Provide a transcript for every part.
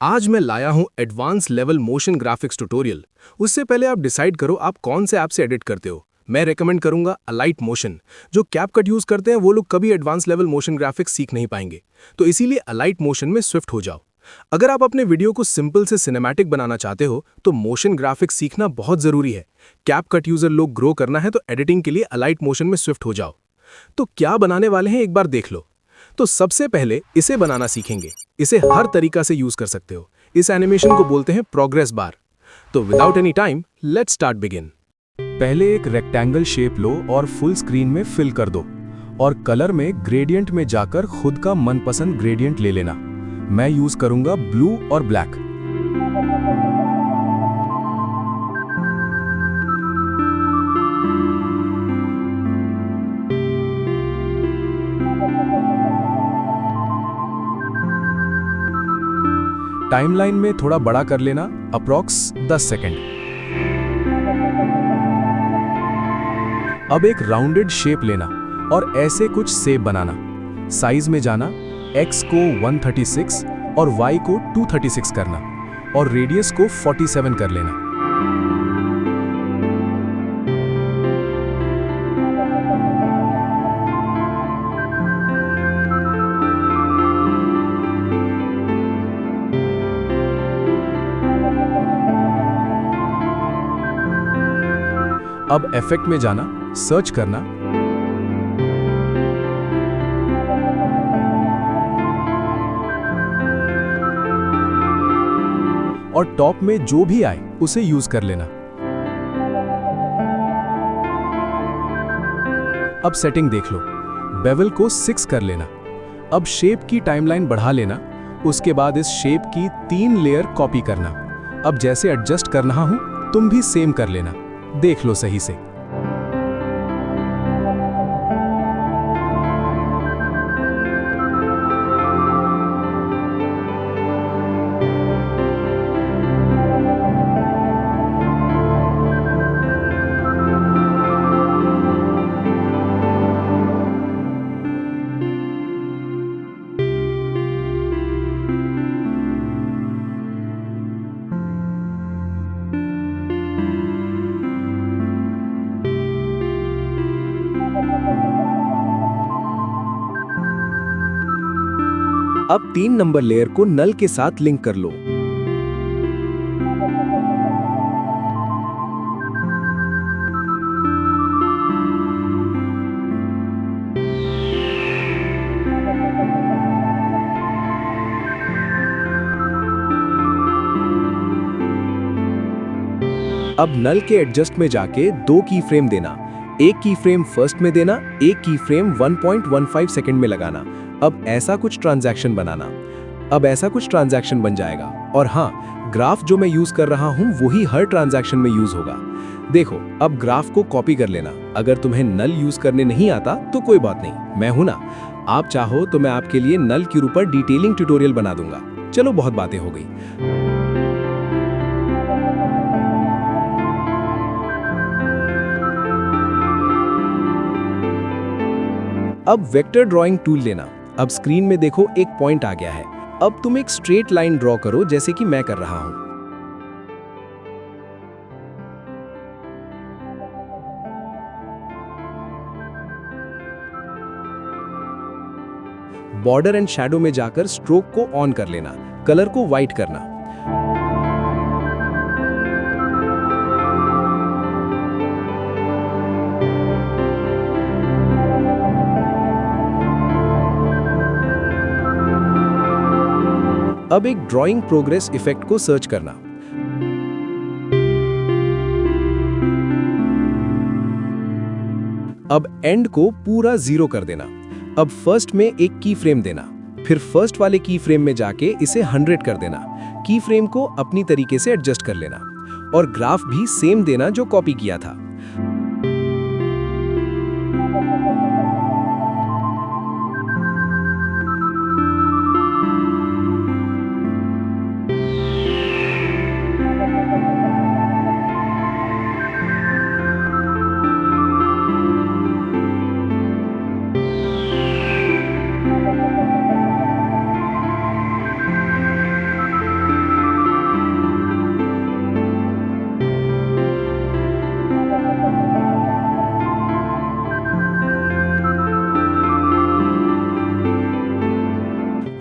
आज मैं लाया हूं advance level motion graphics tutorial. उससे पहले आप डिसाइड करो आप कौन से ऐप से एडिट करते हो। मैं रेकमेंड करूंगा अलाइट मोशन। जो कैपकट यूज करते हैं वो लोग कभी एडवांस लेवल मोशन ग्राफिक्स सीख नहीं पाएंगे, तो इसीलिए अलाइट मोशन में स्विफ्ट हो जाओ। अगर आप अपने वीडियो को सिंपल से सिनेमैटिक बनाना चाहते हो तो मोशन ग्राफिक्स सीखना बहुत जरूरी है। कैपकट यूजर लोग ग्रो करना है तो एडिटिंग के लिए अलाइट मोशन में स्विफ्ट हो जाओ। तो क्या बनाने वाले हैं एक बार देख लो। तो सबसे पहले इसे बनाना सीखेंगे। इसे हर तरीका से यूज कर सकते हो। इस एनिमेशन को बोलते हैं प्रोग्रेस बार। तो without any time let's start begin. पहले एक रेक्टेंगल शेप लो और फुल स्क्रीन में फिल कर दो और कलर में ग्रेडियंट में जाकर खुद का मनपसंद ग्रेडियंट ले लेना। मैं यूज करूंगा ब्लू और ब्लैक। टाइमलाइन में थोड़ा बड़ा कर लेना, अप्रॉक्स 10 सेकंड। अब एक राउंडेड शेप लेना और ऐसे कुछ शेप बनाना। साइज में जाना, x को 136 और y को 236 करना और रेडियस को 47 कर लेना। अब इफेक्ट में जाना, सर्च करना और टॉप में जो भी आए उसे यूज कर लेना। अब सेटिंग देख लो, बेवल को 6 कर लेना। अब शेप की टाइमलाइन बढ़ा लेना। उसके बाद इस शेप की 3 लेयर कॉपी करना। अब जैसे एडजस्ट कर रहा हूं तुम भी सेम कर लेना। देख लो सही से। अब 3 नंबर लेयर को नल के साथ लिंक कर लो। अब नल के एडजस्ट में जाके 2 की फ्रेम देना। एक की फ्रेम फर्स्ट में देना, एक की फ्रेम 1.15 सेकंड में लगाना। अब ऐसा कुछ ट्रांजैक्शन बन जाएगा। और हाँ, ग्राफ जो मैं यूज कर रहा हूं वही हर ट्रांजैक्शन में यूज होगा। देखो, अब ग्राफ को कॉपी कर लेना। अगर तुम्हें नल यूज करने नहीं आता तो कोई बात नहीं, मैं हूं ना। आप चाहो तो मैं आपके लिए नल के ऊपर डिटेलिंग ट्यूटोरियल बना दूंगा। चलो, बहुत बातें हो गई। अब वेक्टर ड्राइंग टूल लेना। अब स्क्रीन में देखो एक पॉइंट आ गया है। अब तुम एक स्ट्रेट लाइन ड्रॉ करो जैसे कि मैं कर रहा हूं। बॉर्डर एंड शैडो में जाकर स्ट्रोक को ऑन कर लेना, कलर को व्हाइट करना। अब एक ड्राइंग प्रोग्रेस इफेक्ट को सर्च करना। अब एंड को पूरा 0 कर देना। अब फर्स्ट में एक की फ्रेम देना, फिर फर्स्ट वाले की फ्रेम में जाके इसे 100 कर देना। की फ्रेम को अपनी तरीके से एडजस्ट कर लेना और ग्राफ भी सेम देना जो कॉपी किया था।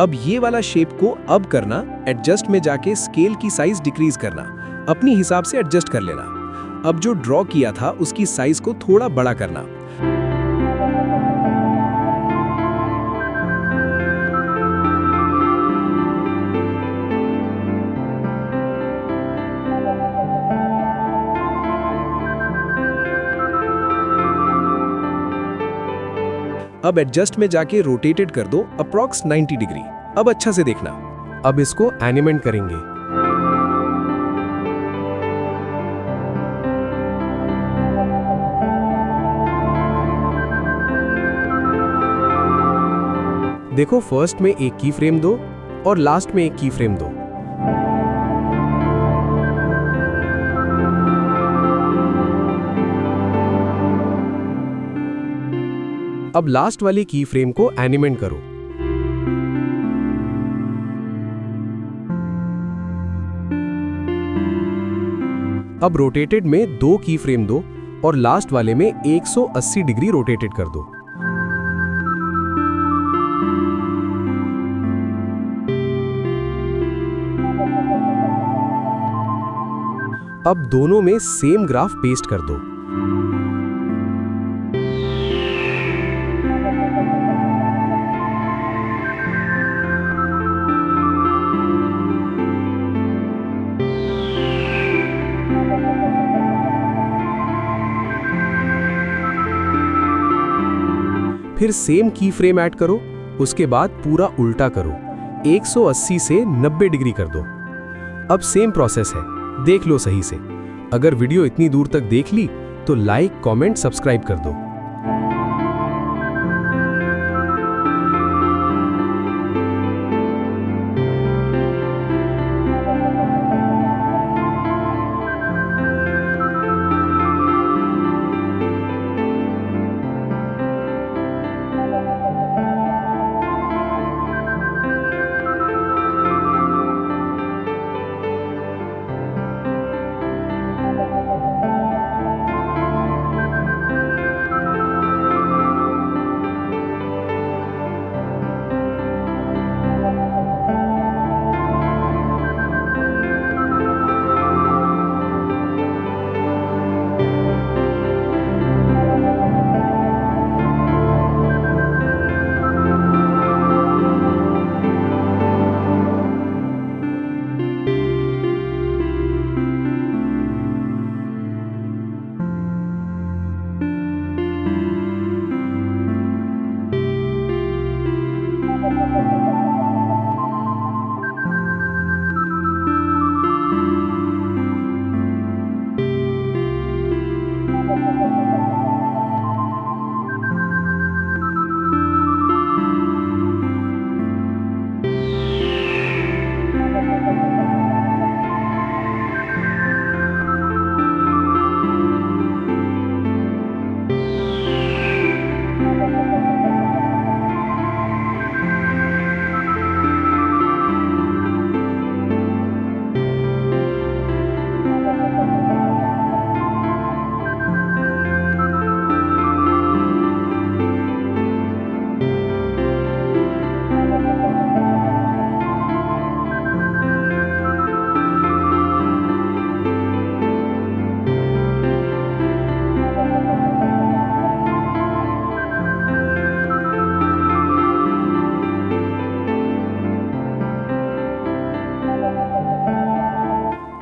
अब ये वाला शेप को अब करना, एडजस्ट में जाके स्केल की साइज डिक्रीज करना, अपनी हिसाब से एडजस्ट कर लेना। अब जो ड्रॉ किया था उसकी साइज को थोड़ा बड़ा करना। अब एडजस्ट में जाके रोटेटेड कर दो अप्रॉक्स 90 डिग्री। अब अच्छा से देखना। अब इसको एनिमेट करेंगे। देखो, फर्स्ट में एक की फ्रेम दो और लास्ट में एक की फ्रेम दो। अब लास्ट वाली की फ्रेम को एनिमेट करो। अब रोटेटेड में 2 की फ्रेम दो और लास्ट वाले में 180 डिग्री रोटेटेड कर दो। अब दोनों में सेम ग्राफ पेस्ट कर दो। फिर सेम की फ्रेम ऐड करो, उसके बाद पूरा उल्टा करो, 180 से 90 डिग्री कर दो। अब सेम प्रोसेस है, देख लो सही से। अगर वीडियो इतनी दूर तक देख ली तो लाइक, कमेंट, सब्सक्राइब कर दो।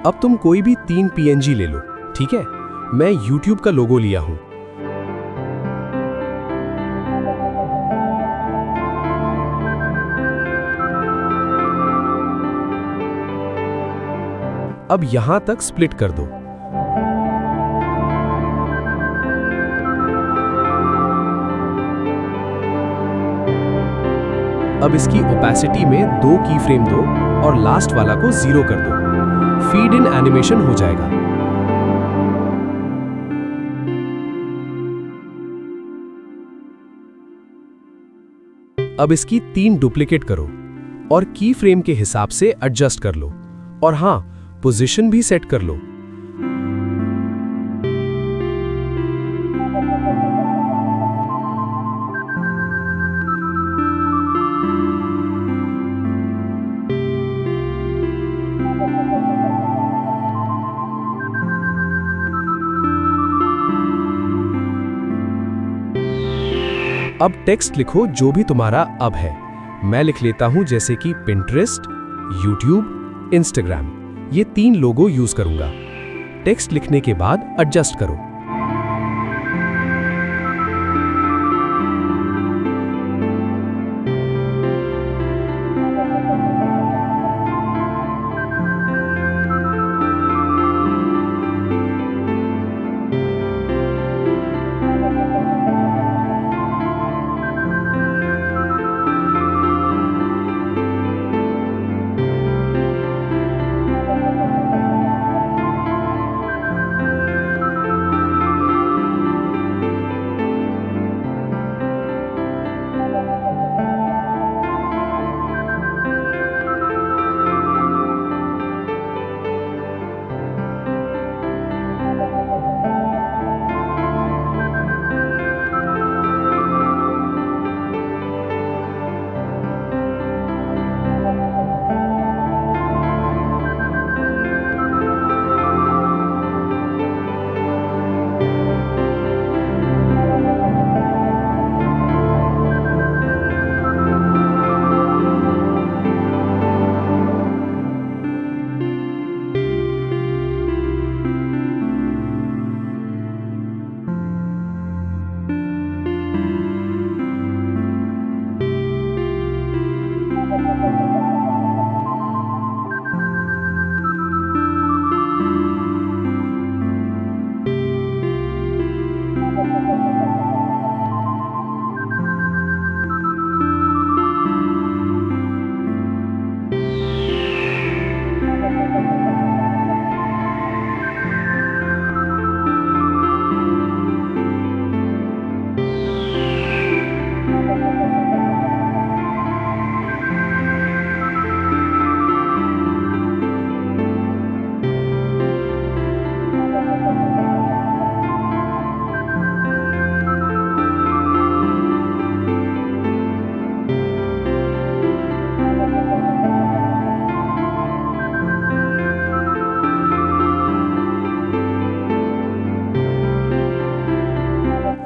अब तुम कोई भी 3 PNG ले लो, ठीक है? मैं YouTube का लोगो लिया हूं। अब यहां तक स्प्लिट कर दो। अब इसकी ओपेसिटी में 2 की फ्रेम दो और लास्ट वाला को 0 कर दो। फीड इन एनिमेशन हो जाएगा। अब इसकी 3 डुप्लीकेट करो और की फ्रेम के हिसाब से एडजस्ट कर लो, और हां, पोजीशन भी सेट कर लो। अब टेक्स्ट लिखो जो भी तुम्हारा अब है। मैं लिख लेता हूं जैसे कि Pinterest, YouTube, Instagram। ये 3 लोगो यूज करूंगा। टेक्स्ट लिखने के बाद एडजस्ट करो।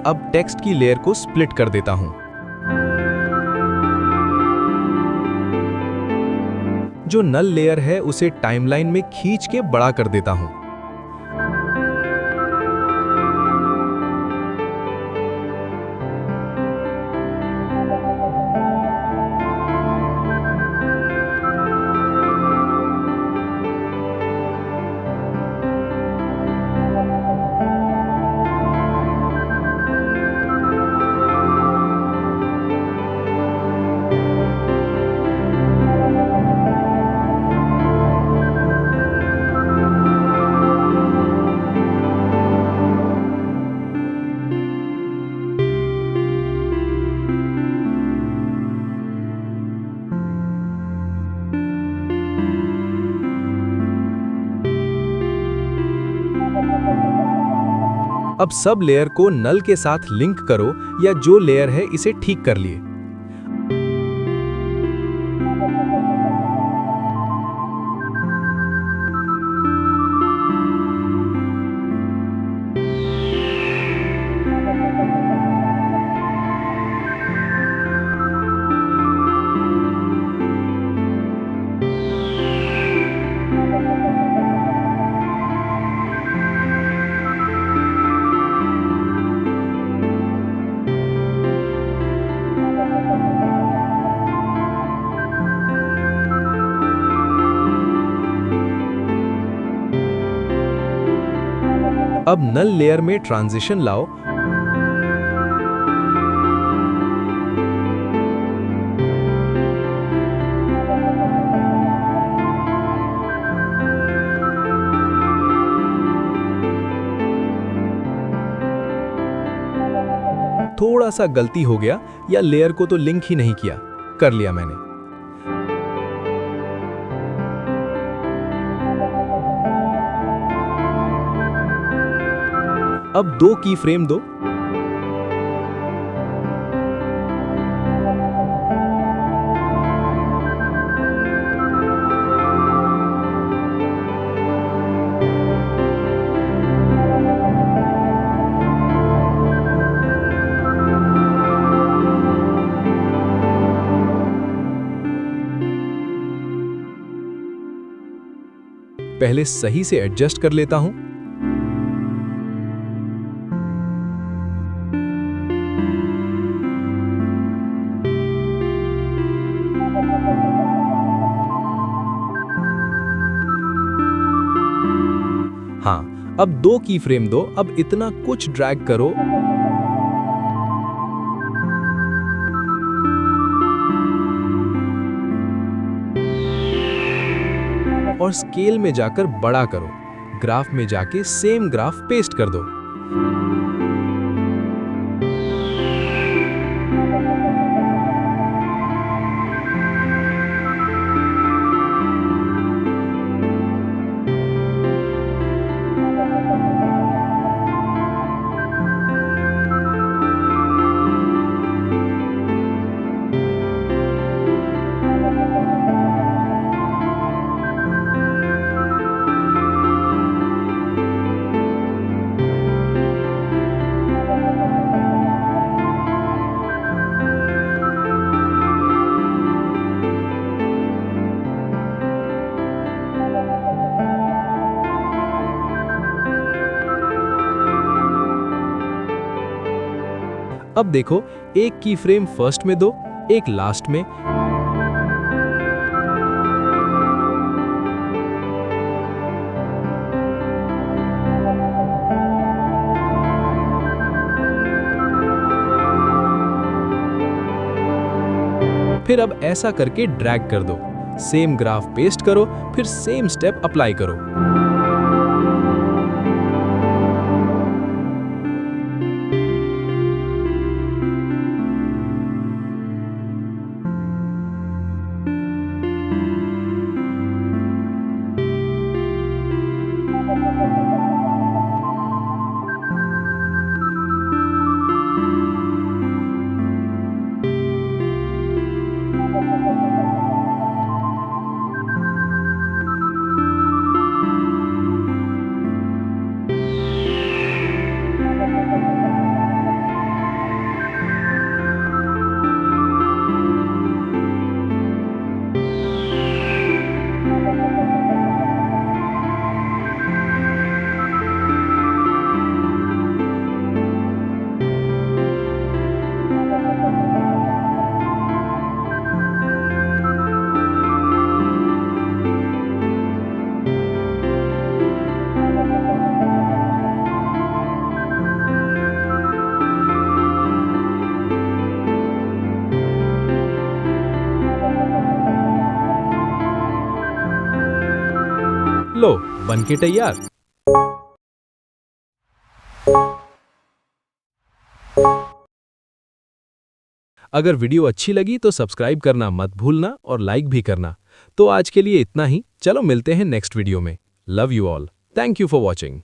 अब टेक्स्ट की लेयर को स्प्लिट कर देता हूं। जो नल लेयर है उसे टाइमलाइन में खींच के बड़ा कर देता हूं। अब सब लेयर को नल के साथ लिंक करो या जो लेयर है इसे ठीक कर लिए। अब नल लेयर में ट्रांजिशन लाओ। थोड़ा सा गलती हो गया या लेयर को तो लिंक ही नहीं किया, कर लिया मैंने। अब 2 की फ्रेम दो। पहले सही से एडजस्ट कर लेता हूं। हाँ, अब 2 की फ्रेम दो। अब इतना कुछ ड्रैग करो और स्केल में जाकर बड़ा करो। ग्राफ में जाके सेम ग्राफ पेस्ट कर दो। अब देखो, एक की फ्रेम फर्स्ट में दो, एक लास्ट में। फिर अब ऐसा करके ड्रैग कर दो। सेम ग्राफ पेस्ट करो, फिर सेम स्टेप अप्लाई करो। लो, बनके तैयार। अगर वीडियो अच्छी लगी तो सब्सक्राइब करना मत भूलना और लाइक भी करना। तो आज के लिए इतना ही। चलो मिलते हैं नेक्स्ट वीडियो में। Love you all. Thank you for watching.